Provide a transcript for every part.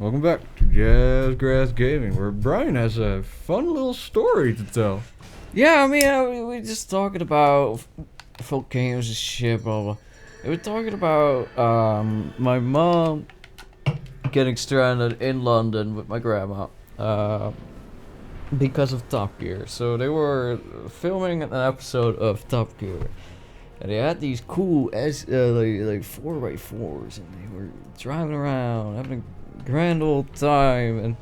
Welcome back to Jazzgrass Gaming, where Brian has a fun little story to tell. Yeah, I mean, we just talking about volcanoes and shit, blah blah. We were talking about my mom getting stranded in London with my grandma because of Top Gear. So they were filming an episode of Top Gear, and they had these cool like 4x4s, and they were driving around having a grand old time and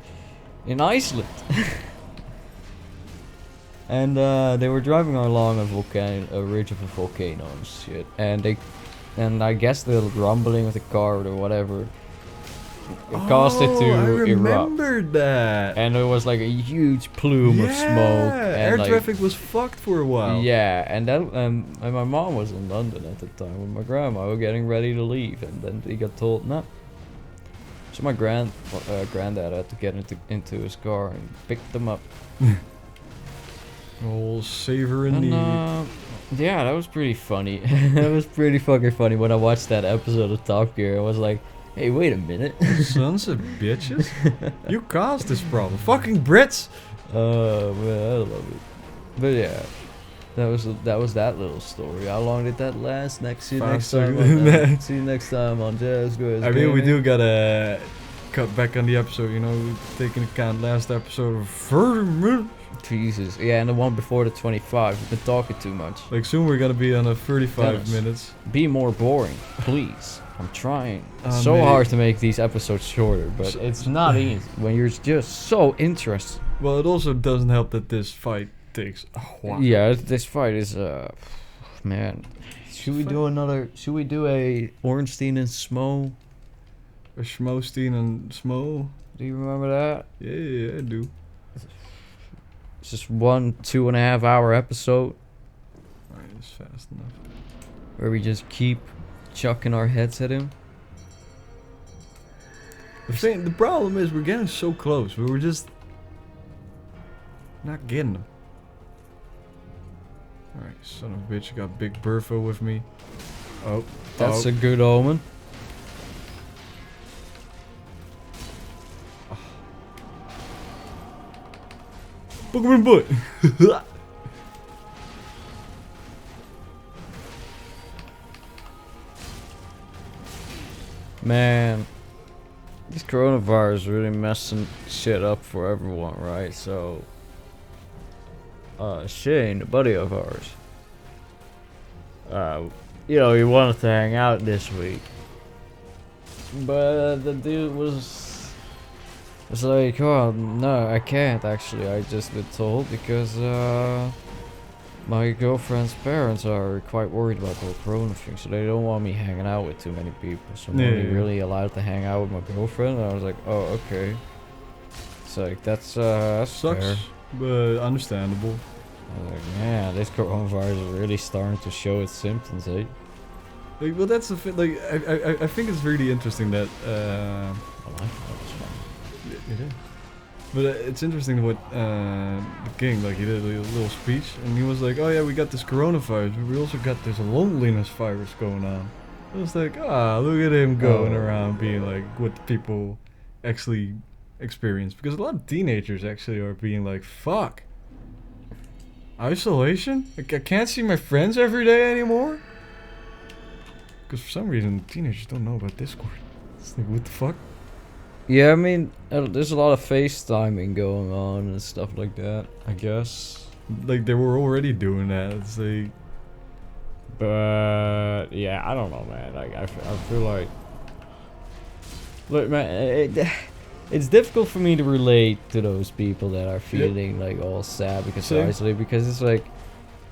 in Iceland. And they were driving along a ridge of a volcano and shit. And I guess the rumbling of the car or whatever caused it to I erupt. remembered that. And there was like a huge plume of smoke. And air like, traffic was fucked for a while. Yeah, and my mom was in London at the time with my grandma. We were getting ready to leave, and then he got told no. So my granddad had to get into his car and pick them up. Oh, savor in need. Yeah, that was pretty funny. That was pretty fucking funny when I watched that episode of Top Gear. I was like, hey, wait a minute. Sons of bitches. You caused this problem. Fucking Brits. Oh, man, I love it. But yeah, that was that little story. How long did that last? See you next time on Jazzgrass. I mean, we do gotta cut back on the episode, you know, taking account last episode of 30 minutes. Jesus, yeah, and the one before the 25. We've been talking too much. Like soon we're gonna be on a 35 Dennis, minutes. Be more boring, please. I'm trying so mate. hard to make these episodes shorter, but it's not easy when you're just so interested. Well, it also doesn't help that this fight takes a while. Yeah, this fight is man. Should we do a Ornstein and Smo? A Schmostein and Smo. Do you remember that? Yeah, I do. It's just 2.5 hour episode Alright, it's fast enough. where we just keep chucking our heads at him. The problem is we're getting so close, but we're just not getting them. Alright, son of a bitch, I got Big Burfo with me. Oh, That's a good omen. Pokemon boy. Man, this coronavirus really messing shit up for everyone, right? So, Shane, a buddy of ours, he wanted to hang out this week, but the dude was like, oh no, I can't actually. I just been told because my girlfriend's parents are quite worried about the whole corona thing, so they don't want me hanging out with too many people. So I'm only really allowed to hang out with my girlfriend. And I was like, oh, okay. It's like that's Sucks, fair. but understandable. I was like, man, this coronavirus is really starting to show its symptoms, eh? Like, well, that's the thing. Like, I think it's really interesting that. I like that. It is. But it's interesting what the king, like, he did a little speech, and he was like, oh yeah, we got this coronavirus, but we also got this loneliness virus going on. I was like, look at him going around being like what people actually experience. Because a lot of teenagers actually are being like, fuck. Isolation? Like, I can't see my friends every day anymore? Because for some reason, teenagers don't know about Discord. It's like, what the fuck? Yeah, I mean, there's a lot of FaceTiming going on and stuff like that, I guess. Like, they were already doing that. It's like... But, yeah, I don't know, man. Like, I feel like... Look, man, it's difficult for me to relate to those people that are feeling, like, all sad because they're isolated. Because it's like,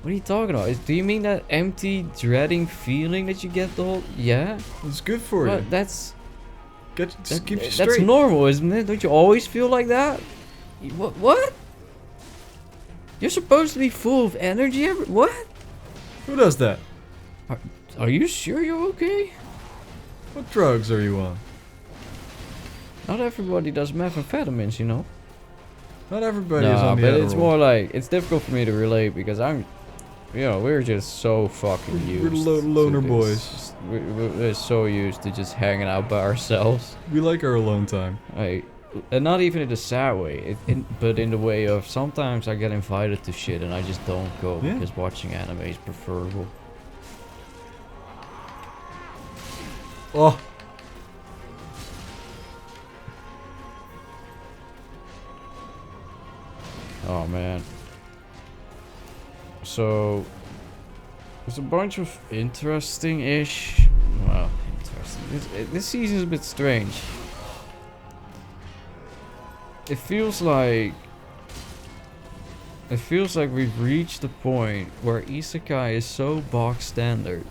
what are you talking about? Do you mean that empty, dreading feeling that you get the whole... Yeah? It's good for you. That's... Just keeps you That's straight. normal, isn't it? Don't you always feel like that? What? You're supposed to be full of energy what? Who does that? Are you sure you're okay? What drugs are you on? Not everybody does methamphetamines, you know? Not everybody is on the but Adderall. it's more like, it's difficult for me to relate because I'm You know, we're just so fucking used. We're loner to boys. this. We're so used to just hanging out by ourselves. We like our alone time. And not even in a sad way, but in the way of sometimes I get invited to shit and I just don't go Yeah. because watching anime is preferable. Oh. Oh man. So there's a bunch of interesting-ish. Well, interesting. This season's a bit strange. It feels like we've reached the point where isekai is so box standard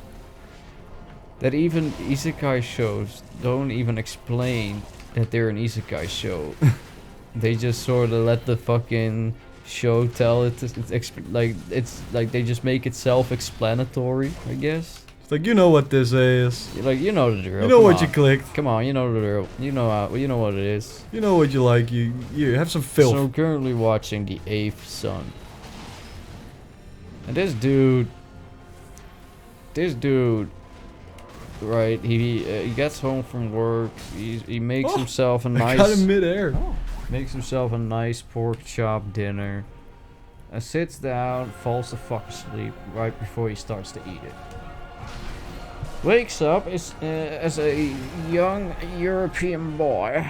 that even isekai shows don't even explain that they're an isekai show. They just sort of let the fucking show tell it. It's like they just make it self-explanatory, I guess. It's like, you know what this is. Like, you know the drill. You know come what on. you clicked. Come on, you know the drill. You know what it is. You know what you like. You have some filth. So I'm currently watching The Eighth Son. And this dude, right, he gets home from work, he makes himself a I got nice, him midair. makes himself a nice pork chop dinner, sits down, falls the fuck asleep right before he starts to eat it. Wakes up as a young European boy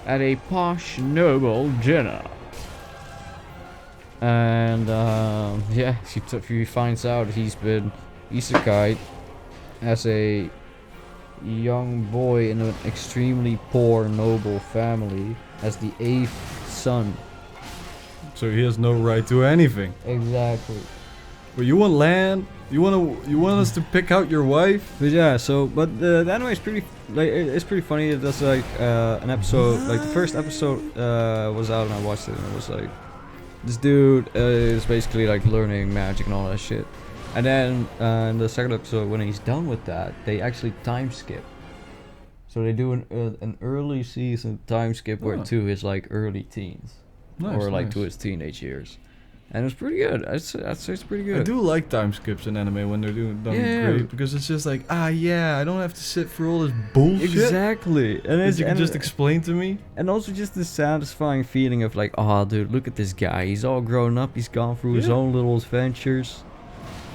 at a posh noble dinner. And yeah, he finds out he's been isekai as a young boy in an extremely poor noble family as the 8th son. So he has no right to anything. Exactly. But you want land? You want us to pick out your wife? But yeah, but the anime is pretty, like, it's pretty funny. That's like an episode, like the first episode was out and I watched it and it was like, this dude is basically like learning magic and all that shit. And then in the second episode, when he's done with that, they actually time skip. So they do an early season time skip where to his like early teens, or like to his teenage years, and it's pretty good. I'd say it's pretty good. I do like time skips in anime when they're done great, because it's just like, yeah, I don't have to sit for all this bullshit. Exactly, and you can just explain to me. And also just the satisfying feeling of like, oh dude, look at this guy. He's all grown up. He's gone through his own little adventures.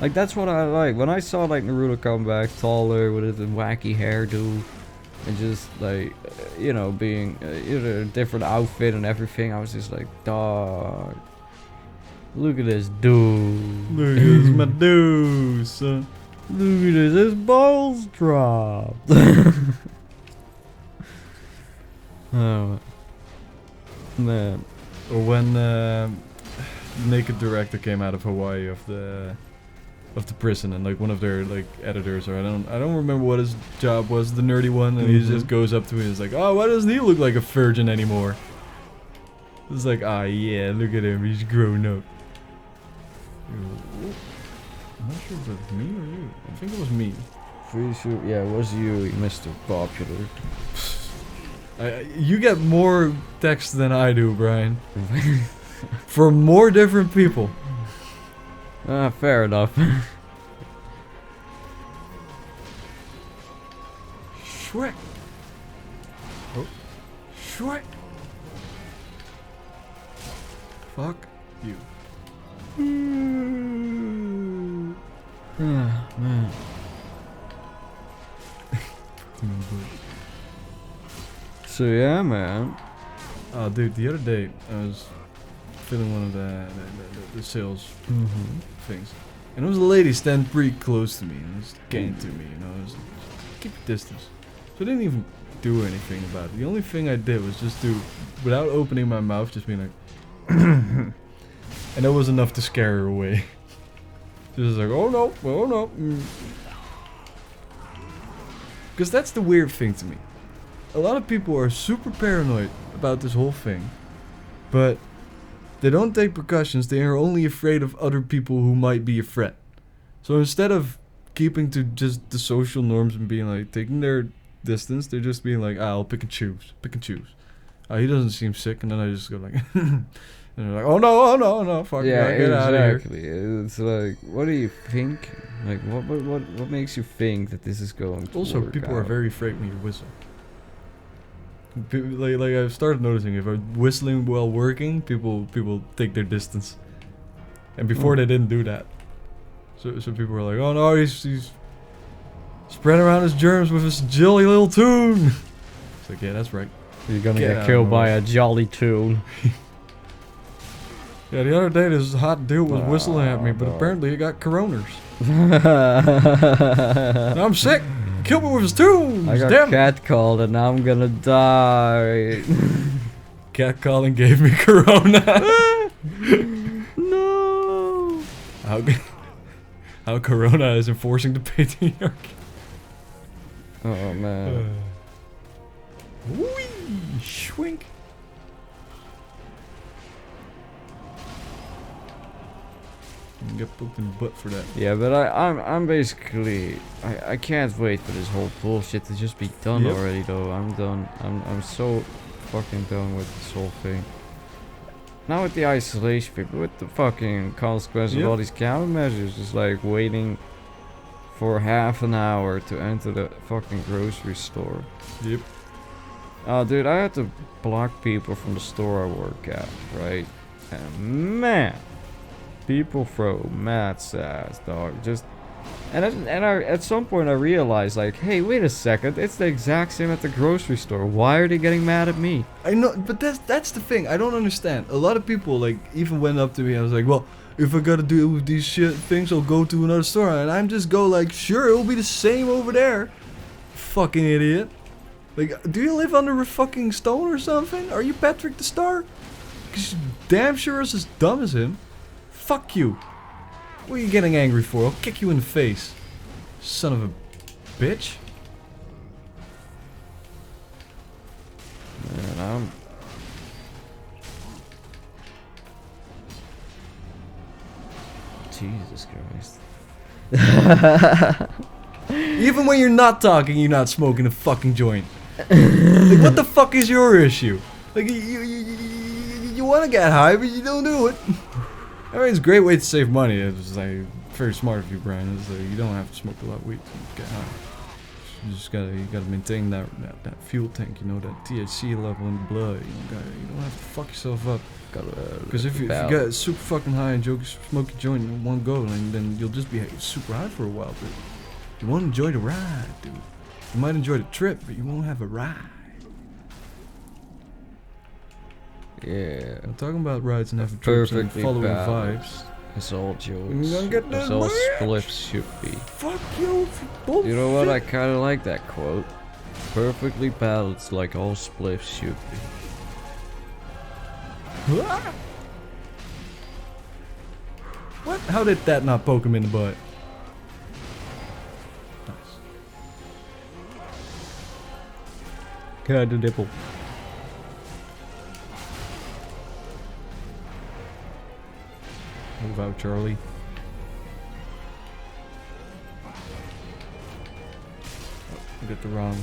Like, that's what I like. When I saw like Naruto come back taller with his wacky hairdo and just like, you know, being in a different outfit and everything, I was just like, dog, look at this dude. Look at this, my dude, son. Look at this, his balls dropped. Oh, man. Or when naked director came out of Hawaii of the prison, and like one of their like editors, or I don't remember what his job was, the nerdy one, and he just goes up to me and is like, oh, why doesn't he look like a virgin anymore? It's like, yeah, look at him, he's grown up. I'm not sure if it was me or you. I think it was me. Pretty sure, yeah, it was you, Mr. Popular. You get more text than I do, Brian. From more different people. Fair enough. Shrek. Oh. Shrek. Fuck you. Man. So yeah, man. Oh, dude, the other day I was filling one of the sales things, and there was a lady standing pretty close to me, and just came to me, you know, just keep your distance. So I didn't even do anything about it. The only thing I did was just do, without opening my mouth, just being like, and that was enough to scare her away. She was like, oh no. Because that's the weird thing to me. A lot of people are super paranoid about this whole thing, but they don't take precautions. They are only afraid of other people who might be a threat. So instead of keeping to just the social norms and being like, taking their distance, they're just being like, I'll pick and choose. He doesn't seem sick, and then I just go like, And they're like, oh no, fuck Yeah, yeah, get out of here. exactly. It's like, what do you think? Like, what makes you think that this is going to Also, work people are out? very afraid when you whistle. Like I've started noticing if I'm whistling while working, people take their distance. And before they didn't do that. So people were like, oh no, he's spreading around his germs with his jolly little tune. It's like, yeah, that's right. You're gonna Get get out killed of by my a jolly tune. Yeah, the other day this hot dude was whistling at me, but dog. apparently he got coroners. Now I'm sick. Killed me with his tune. I got Damn. catcalled and now I'm gonna die. Cat calling gave me corona. No. How corona is enforcing the patriarchy. Oh man. Whee! Schwink. You get poked in the butt for that. Yeah, but I'm basically I can't wait for this whole bullshit to just be done Yep. already though. I'm done. I'm so fucking done with this whole thing. Not with the isolation people, with the fucking consequence of Yep. all these countermeasures. Just like waiting for half an hour to enter the fucking grocery store. Yep. Oh, dude, I had to block people from the store I work at, right? And man, people throw mad sass, dog. Just at some point I realized, like, hey, wait a second, it's the exact same at the grocery store. Why are they getting mad at me? I know, but that's the thing. I don't understand. A lot of people like even went up to me. I was like, well, if I gotta deal with these shit things, I'll go to another store. And I'm just go like, sure, it'll be the same over there. Fucking idiot. Like, do you live under a fucking stone or something? Are you Patrick the Star? Cause you damn sure is as dumb as him. Fuck you. What are you getting angry for? I'll kick you in the face. Son of a bitch. Man, Jesus Christ. Even when you're not talking, you're not smoking a fucking joint. Like, what the fuck is your issue? Like, you want to get high, but you don't do it. I mean, it's a great way to save money. It's like very smart of you, Brian. It's like you don't have to smoke a lot of weed to get high. You just gotta maintain that fuel tank. You know, that THC level in the blood. You don't have to fuck yourself up. Because if you get super fucking high and smoke a joint in one go, then you'll just be super high for a while. But you won't enjoy the ride, dude. You might enjoy the trip, but you won't have a ride. Yeah. I'm talking about rides and having trips and Perfectly following balanced. vibes. It's all jokes. You gonna get It's that all rich? spliffs should be. Fuck you, bullshit. You know what? I kind of like that quote. Perfectly balanced, like all spliffs should be. What? How did that not poke him in the butt? Nice. Got the nipple. Move out, Charlie. Oh, I got the wrong.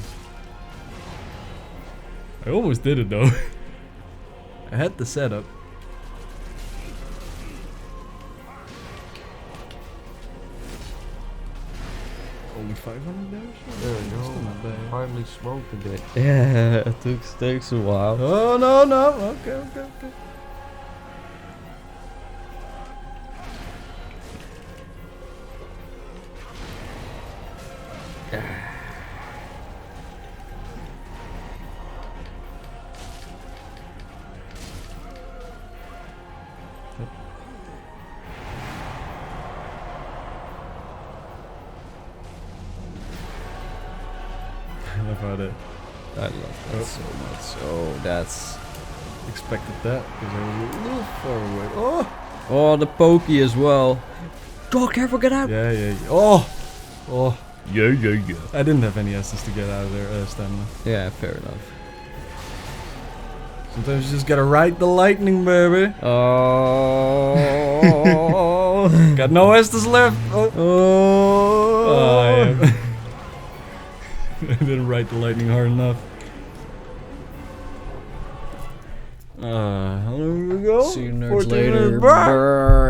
I almost did it though. I had the setup. Only 500 damage? There we Still go. not bad. Finally smoked a bit. Yeah, it takes a while. Oh no. Okay. I love how that I love that so much. Oh, that's... expected that because I was a little far away. Oh! Oh, the pokey as well. Dog, careful, get out! Yeah. Oh! Yeah. I didn't have any essence to get out of there, stamina. Yeah, fair enough. Sometimes you just gotta ride the lightning, baby. Oh. Got no essence left. Oh, I am. I didn't ride the lightning hard enough. How long did we go? See you nerds 14 later. minutes. Bye. Bye.